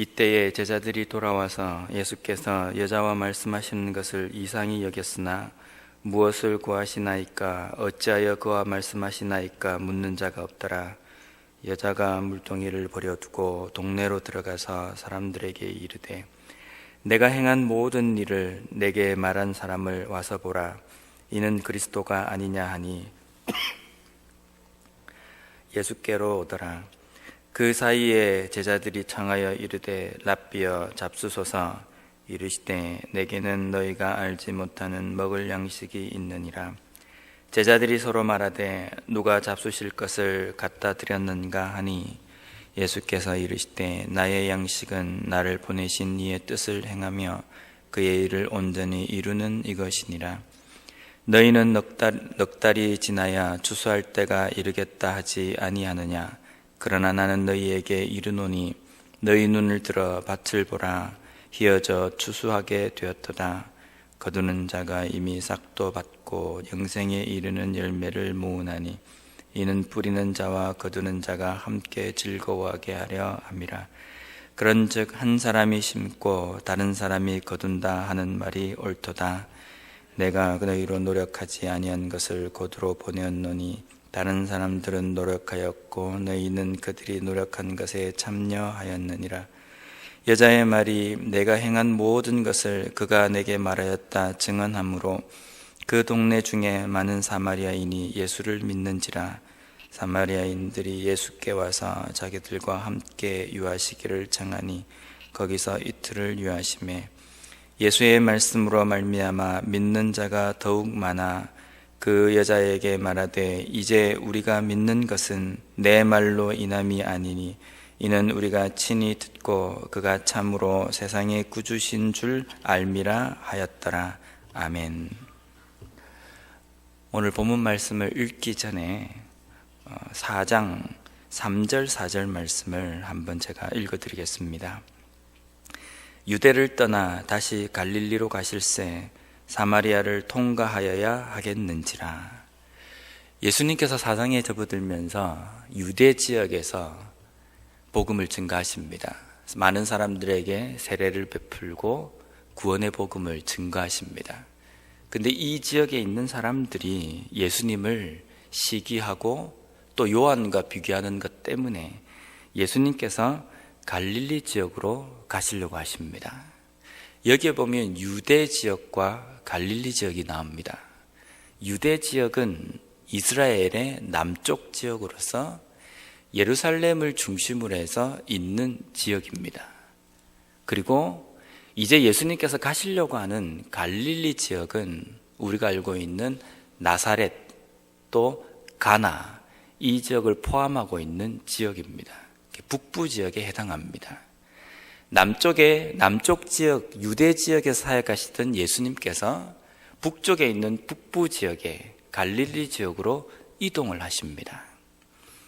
이때에 제자들이 돌아와서 예수께서 여자와 말씀하시는 것을 이상히 여겼으나 무엇을 구하시나이까 어찌하여 그와 말씀하시나이까 묻는 자가 없더라. 여자가 물동이를 버려두고 동네로 들어가서 사람들에게 이르되 내가 행한 모든 일을 내게 말한 사람을 와서 보라. 이는 그리스도가 아니냐 하니 예수께로 오더라. 그 사이에 제자들이 청하여 이르되 랍비여 잡수소서. 이르시되 내게는 너희가 알지 못하는 먹을 양식이 있느니라. 제자들이 서로 말하되 누가 잡수실 것을 갖다 드렸는가 하니 예수께서 이르시되 나의 양식은 나를 보내신 이의 뜻을 행하며 그의 일을 온전히 이루는 이것이니라. 너희는 넉 달이 지나야 추수할 때가 이르겠다 하지 아니하느냐. 그러나 나는 너희에게 이르노니 너희 눈을 들어 밭을 보라. 희어져 추수하게 되었도다. 거두는 자가 이미 싹도 받고 영생에 이르는 열매를 모으나니 이는 뿌리는 자와 거두는 자가 함께 즐거워하게 하려 함이라. 그런즉 한 사람이 심고 다른 사람이 거둔다 하는 말이 옳도다. 내가 너희로 노력하지 아니한 것을 고두로 보내었노니 다른 사람들은 노력하였고 너희는 그들이 노력한 것에 참여하였느니라. 여자의 말이 내가 행한 모든 것을 그가 내게 말하였다 증언하므로 그 동네 중에 많은 사마리아인이 예수를 믿는지라. 사마리아인들이 예수께 와서 자기들과 함께 유하시기를 청하니 거기서 이틀을 유하시매 예수의 말씀으로 말미암아 믿는 자가 더욱 많아 그 여자에게 말하되 이제 우리가 믿는 것은 내 말로 인함이 아니니 이는 우리가 친히 듣고 그가 참으로 세상의 구주신 줄 알미라 하였더라. 아멘. 오늘 본문 말씀을 읽기 전에 4장 3절 4절 말씀을 한번 제가 읽어드리겠습니다. 유대를 떠나 다시 갈릴리로 가실새 사마리아를 통과하여야 하겠는지라. 예수님께서 사상에 접어들면서 유대 지역에서 복음을 증거하십니다. 많은 사람들에게 세례를 베풀고 구원의 복음을 증거하십니다. 근데 이 지역에 있는 사람들이 예수님을 시기하고 또 요한과 비교하는 것 때문에 예수님께서 갈릴리 지역으로 가시려고 하십니다. 여기에 보면 유대 지역과 갈릴리 지역이 나옵니다. 유대 지역은 이스라엘의 남쪽 지역으로서 예루살렘을 중심으로 해서 있는 지역입니다. 그리고 이제 예수님께서 가시려고 하는 갈릴리 지역은 우리가 알고 있는 나사렛 또 가나 이 지역을 포함하고 있는 지역입니다. 북부 지역에 해당합니다. 남쪽 지역 유대 지역에 사역하시던 예수님께서 북쪽에 있는 북부 지역에 갈릴리 지역으로 이동을 하십니다.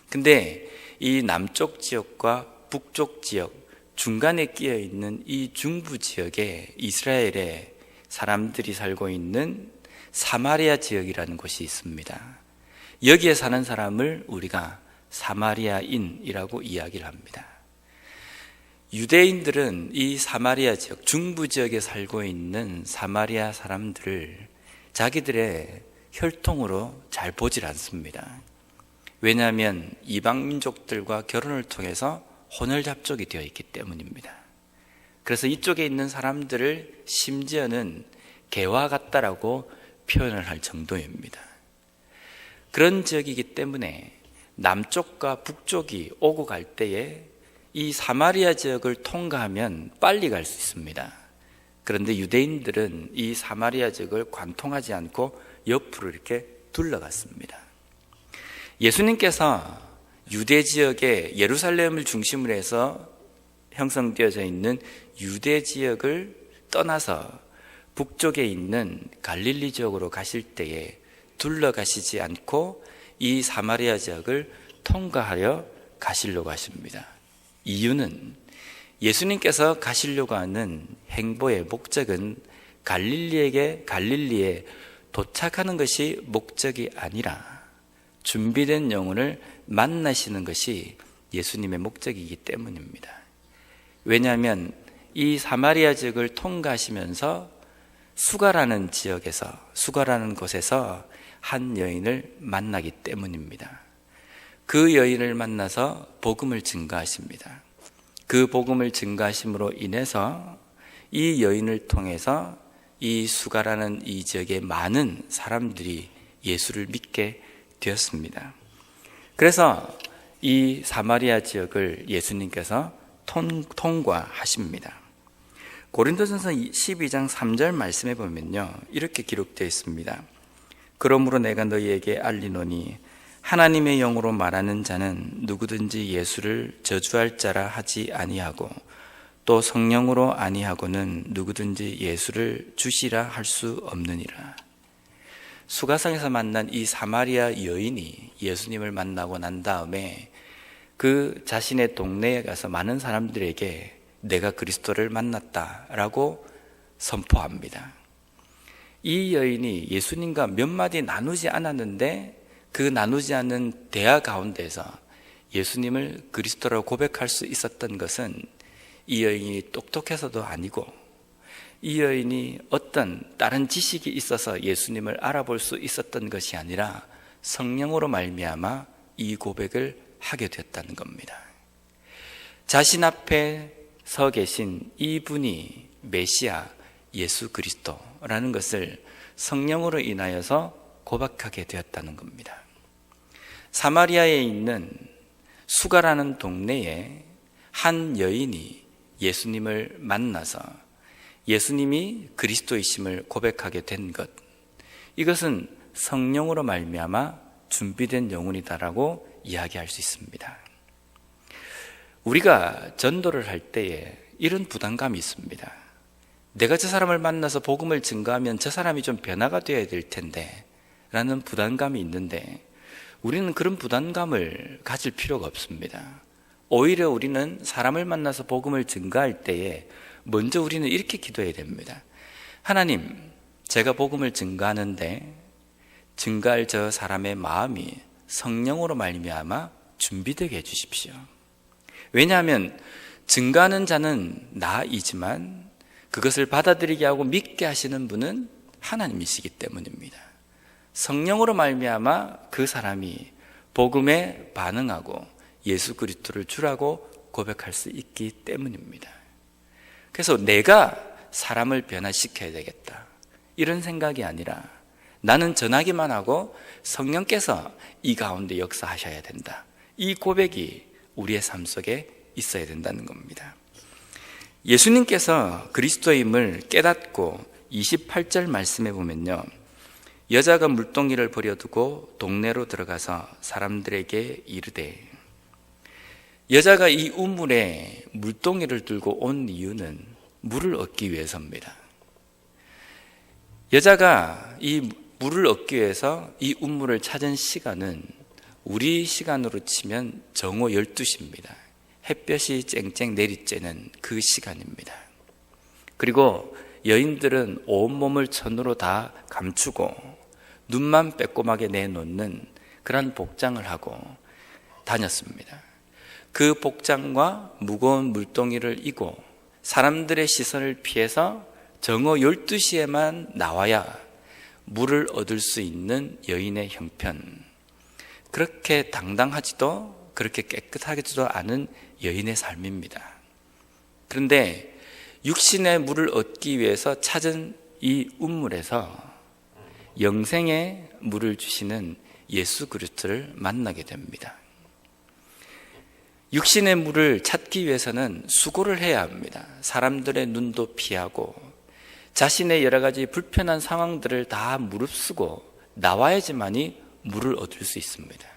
근데 이 남쪽 지역과 북쪽 지역 중간에 끼어 있는 이 중부 지역에 이스라엘의 사람들이 살고 있는 사마리아 지역이라는 곳이 있습니다. 여기에 사는 사람을 우리가 사마리아인이라고 이야기를 합니다. 유대인들은 이 사마리아 지역, 중부 지역에 살고 있는 사마리아 사람들을 자기들의 혈통으로 잘 보질 않습니다. 왜냐하면 이방 민족들과 결혼을 통해서 혼혈잡족이 되어 있기 때문입니다. 그래서 이쪽에 있는 사람들을 심지어는 개와 같다라고 표현을 할 정도입니다. 그런 지역이기 때문에 남쪽과 북쪽이 오고 갈 때에 이 사마리아 지역을 통과하면 빨리 갈 수 있습니다. 그런데 유대인들은 이 사마리아 지역을 관통하지 않고 옆으로 이렇게 둘러갔습니다. 예수님께서 유대 지역에 예루살렘을 중심으로 해서 형성되어져 있는 유대 지역을 떠나서 북쪽에 있는 갈릴리 지역으로 가실 때에 둘러가시지 않고 이 사마리아 지역을 통과하여 가시려고 하십니다. 이유는 예수님께서 가시려고 하는 행보의 목적은 갈릴리에 도착하는 것이 목적이 아니라 준비된 영혼을 만나시는 것이 예수님의 목적이기 때문입니다. 왜냐하면 이 사마리아 지역을 통과하시면서 수가라는 지역에서, 수가라는 곳에서 한 여인을 만나기 때문입니다. 그 여인을 만나서 복음을 증거하십니다. 그 복음을 증거하심으로 인해서 이 여인을 통해서 이 수가라는 이 지역의 많은 사람들이 예수를 믿게 되었습니다. 그래서 이 사마리아 지역을 예수님께서 통과하십니다. 고린도전서 12장 3절 말씀에 보면요, 이렇게 기록되어 있습니다. 그러므로 내가 너희에게 알리노니 하나님의 영으로 말하는 자는 누구든지 예수를 저주할 자라 하지 아니하고 또 성령으로 아니하고는 누구든지 예수를 주시라 할 수 없느니라. 수가성에서 만난 이 사마리아 여인이 예수님을 만나고 난 다음에 그 자신의 동네에 가서 많은 사람들에게 내가 그리스도를 만났다라고 선포합니다. 이 여인이 예수님과 몇 마디 나누지 않았는데 그 나누지 않은 대화 가운데서 예수님을 그리스도라고 고백할 수 있었던 것은 이 여인이 똑똑해서도 아니고 이 여인이 어떤 다른 지식이 있어서 예수님을 알아볼 수 있었던 것이 아니라 성령으로 말미암아 이 고백을 하게 됐다는 겁니다. 자신 앞에 서 계신 이분이 메시아 예수 그리스도라는 것을 성령으로 인하여서 고백하게 되었다는 겁니다. 사마리아에 있는 수가라는 동네에 한 여인이 예수님을 만나서 예수님이 그리스도이심을 고백하게 된 것, 이것은 성령으로 말미암아 준비된 영혼이다라고 이야기할 수 있습니다. 우리가 전도를 할 때에 이런 부담감이 있습니다. 내가 저 사람을 만나서 복음을 증거하면 저 사람이 좀 변화가 되어야 될 텐데 라는 부담감이 있는데 우리는 그런 부담감을 가질 필요가 없습니다. 오히려 우리는 사람을 만나서 복음을 증거할 때에 먼저 우리는 이렇게 기도해야 됩니다. 하나님, 제가 복음을 증거하는데 증거할 저 사람의 마음이 성령으로 말미암아 준비되게 해주십시오. 왜냐하면 증거하는 자는 나이지만 그것을 받아들이게 하고 믿게 하시는 분은 하나님이시기 때문입니다. 성령으로 말미암아 그 사람이 복음에 반응하고 예수 그리스도를 주라고 고백할 수 있기 때문입니다. 그래서 내가 사람을 변화시켜야 되겠다, 이런 생각이 아니라 나는 전하기만 하고 성령께서 이 가운데 역사하셔야 된다, 이 고백이 우리의 삶 속에 있어야 된다는 겁니다. 예수님께서 그리스도임을 깨닫고 28절 말씀에 보면요, 여자가 물동이를 버려두고 동네로 들어가서 사람들에게 이르되, 여자가 이 우물에 물동이를 들고 온 이유는 물을 얻기 위해서입니다. 여자가 이 물을 얻기 위해서 이 우물을 찾은 시간은 우리 시간으로 치면 정오 12시입니다. 햇볕이 쨍쨍 내리쬐는 그 시간입니다. 그리고 여인들은 온몸을 천으로 다 감추고 눈만 빼꼼하게 내놓는 그런 복장을 하고 다녔습니다. 그 복장과 무거운 물동이를 이고 사람들의 시선을 피해서 정오 12시에만 나와야 물을 얻을 수 있는 여인의 형편, 그렇게 당당하지도 그렇게 깨끗하지도 않은 여인의 삶입니다. 그런데 육신의 물을 얻기 위해서 찾은 이 우물에서 영생의 물을 주시는 예수 그리스도를 만나게 됩니다. 육신의 물을 찾기 위해서는 수고를 해야 합니다. 사람들의 눈도 피하고 자신의 여러 가지 불편한 상황들을 다 무릅쓰고 나와야지만이 물을 얻을 수 있습니다.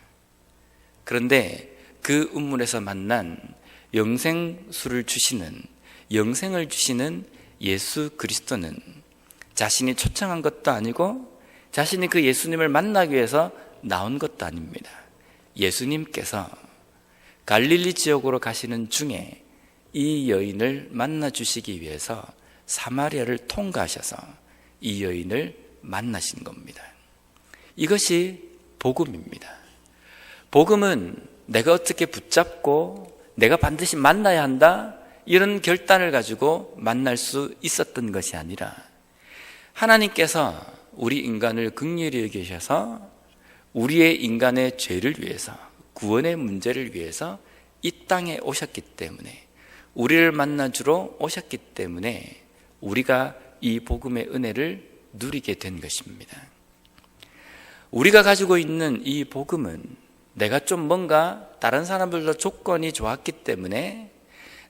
그런데 그 우물에서 만난 영생수를 주시는, 영생을 주시는 예수 그리스도는 자신이 초청한 것도 아니고 자신이 그 예수님을 만나기 위해서 나온 것도 아닙니다. 예수님께서 갈릴리 지역으로 가시는 중에 이 여인을 만나 주시기 위해서 사마리아를 통과하셔서 이 여인을 만나신 겁니다. 이것이 복음입니다. 복음은 내가 어떻게 붙잡고 내가 반드시 만나야 한다, 이런 결단을 가지고 만날 수 있었던 것이 아니라 하나님께서 우리 인간을 긍휼히 여기셔서 우리의 인간의 죄를 위해서, 구원의 문제를 위해서 이 땅에 오셨기 때문에, 우리를 만나주러 오셨기 때문에 우리가 이 복음의 은혜를 누리게 된 것입니다. 우리가 가지고 있는 이 복음은 내가 좀 뭔가 다른 사람들보다 조건이 좋았기 때문에,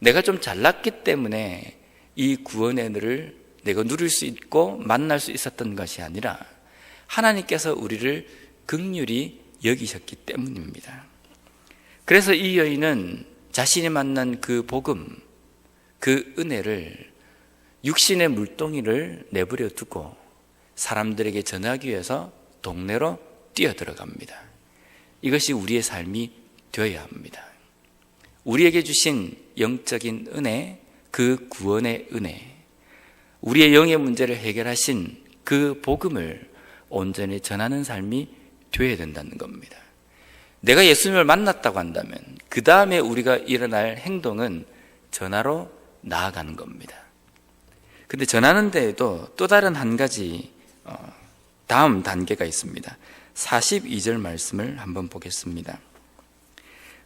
내가 좀 잘났기 때문에 이 구원의 은혜를 내가 누릴 수 있고 만날 수 있었던 것이 아니라 하나님께서 우리를 긍휼히 여기셨기 때문입니다. 그래서 이 여인은 자신이 만난 그 복음, 그 은혜를 육신의 물동이를 내버려 두고 사람들에게 전하기 위해서 동네로 뛰어들어갑니다. 이것이 우리의 삶이 되어야 합니다. 우리에게 주신 영적인 은혜, 그 구원의 은혜, 우리의 영의 문제를 해결하신 그 복음을 온전히 전하는 삶이 되어야 된다는 겁니다. 내가 예수님을 만났다고 한다면 그 다음에 우리가 일어날 행동은 전하러 나아가는 겁니다. 근데 전하는 데에도 또 다른 한 가지 다음 단계가 있습니다. 42절 말씀을 한번 보겠습니다.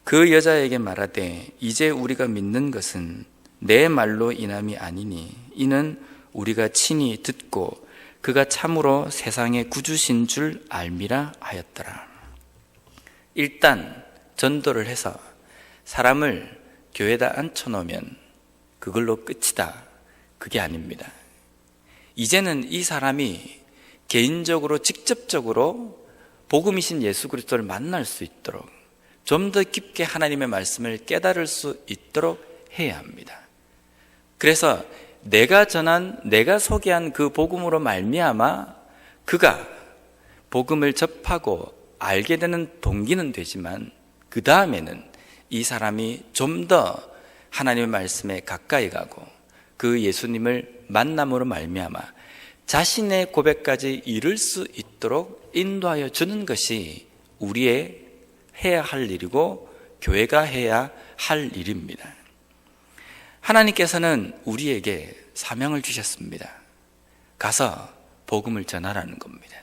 그 여자에게 말하되 이제 우리가 믿는 것은 내 말로 인함이 아니니 이는 우리가 친히 듣고 그가 참으로 세상의 구주신 줄 알미라 하였더라. 일단 전도를 해서 사람을 교회에다 앉혀놓으면 그걸로 끝이다, 그게 아닙니다. 이제는 이 사람이 개인적으로 직접적으로 복음이신 예수 그리스도를 만날 수 있도록, 좀 더 깊게 하나님의 말씀을 깨달을 수 있도록 해야 합니다. 그래서 내가 전한, 내가 소개한 그 복음으로 말미암아 그가 복음을 접하고 알게 되는 동기는 되지만 그 다음에는 이 사람이 좀 더 하나님의 말씀에 가까이 가고 그 예수님을 만남으로 말미암아 자신의 고백까지 이룰 수 있도록 인도하여 주는 것이 우리의 해야 할 일이고 교회가 해야 할 일입니다. 하나님께서는 우리에게 사명을 주셨습니다. 가서 복음을 전하라는 겁니다.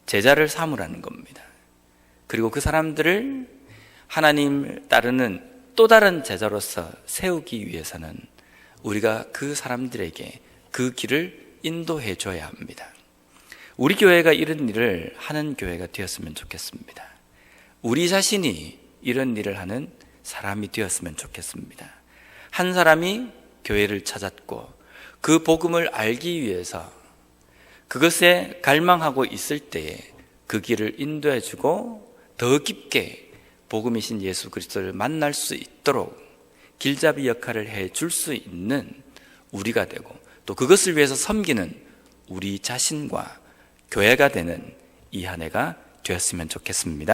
제자를 삼으라는 겁니다. 그리고 그 사람들을 하나님을 따르는 또 다른 제자로서 세우기 위해서는 우리가 그 사람들에게 그 길을 인도해 줘야 합니다. 우리 교회가 이런 일을 하는 교회가 되었으면 좋겠습니다. 우리 자신이 이런 일을 하는 사람이 되었으면 좋겠습니다. 한 사람이 교회를 찾았고 그 복음을 알기 위해서 그것에 갈망하고 있을 때에 그 길을 인도해 주고 더 깊게 복음이신 예수 그리스도를 만날 수 있도록 길잡이 역할을 해 줄 수 있는 우리가 되고, 또 그것을 위해서 섬기는 우리 자신과 교회가 되는 이 한 해가 되었으면 좋겠습니다.